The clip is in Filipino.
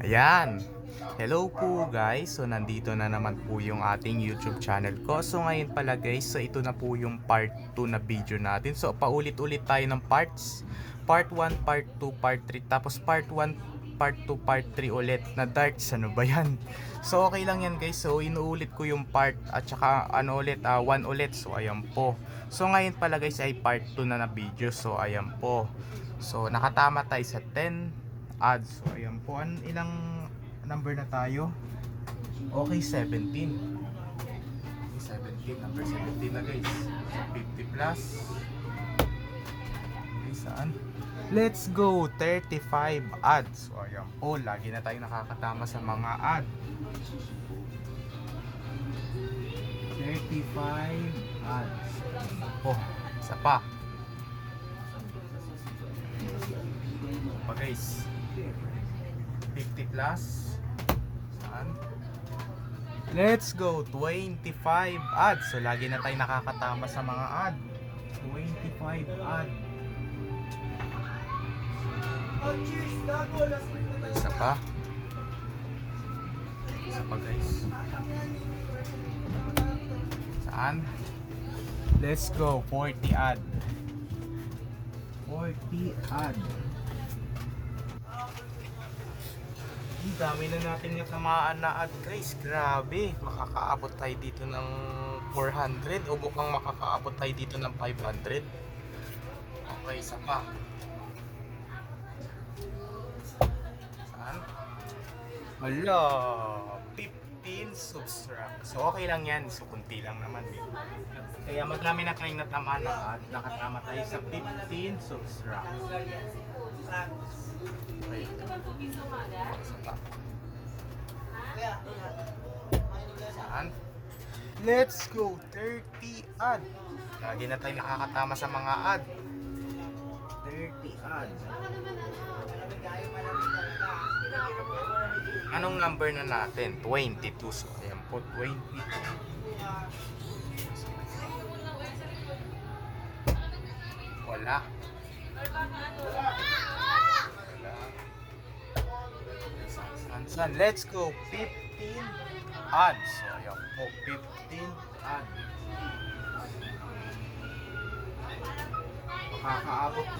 Ayan. Hello po guys. So nandito na naman po yung ating YouTube channel ko. So ngayon pala guys, so ito na po yung part 2 na video natin. So paulit-ulit tayo ng parts. Part 1, part 2, part 3. Tapos part 1, part 2, part 3 ulit na darts. Ano ba yan? So okay lang yan guys. So inuulit ko yung part at saka ano ulit, 1 ulit. So ayan po. So ngayon pala guys ay part 2 na video. So ayan po. So nakatama tayo sa 10 ads. So ayan po. Ilang number na tayo? Okay, 17. 17, number 17 na guys. So 50 plus. Okay, saan? Let's go, 35 ads. So ayan po, lagi na tayo nakakatama sa mga ad. 35 ads. Oh, isa pa. Pa guys. 50 plus. Saan? Let's go, 25 ads. So lagi na tayo nakakatama sa mga ad. 25 ad. Isa pa. Isa pa guys. Saan? Let's go, 40 ad. 40 ad. Ang dami na natin natamaan na ad guys. Grabe. Makakaabot tayo dito ng 400 o mukhang makakaabot tayo dito ng 500. Okay, isa pa. Saan? Hala, 15 subtract. So okay lang yan. So kunti lang naman eh. Kaya madami na tayong natamaan ng ad. Nakatama tayo sa 15 subtract. Okay. Saan? Let's go, 30 ad. Lagi na tayo nakakatama sa mga ad. 30 ad. Anong number na natin? 22. So ayan po, 22. Wala. Let's go, 15 ads. So ayan po, 15 ads. Makakaabot na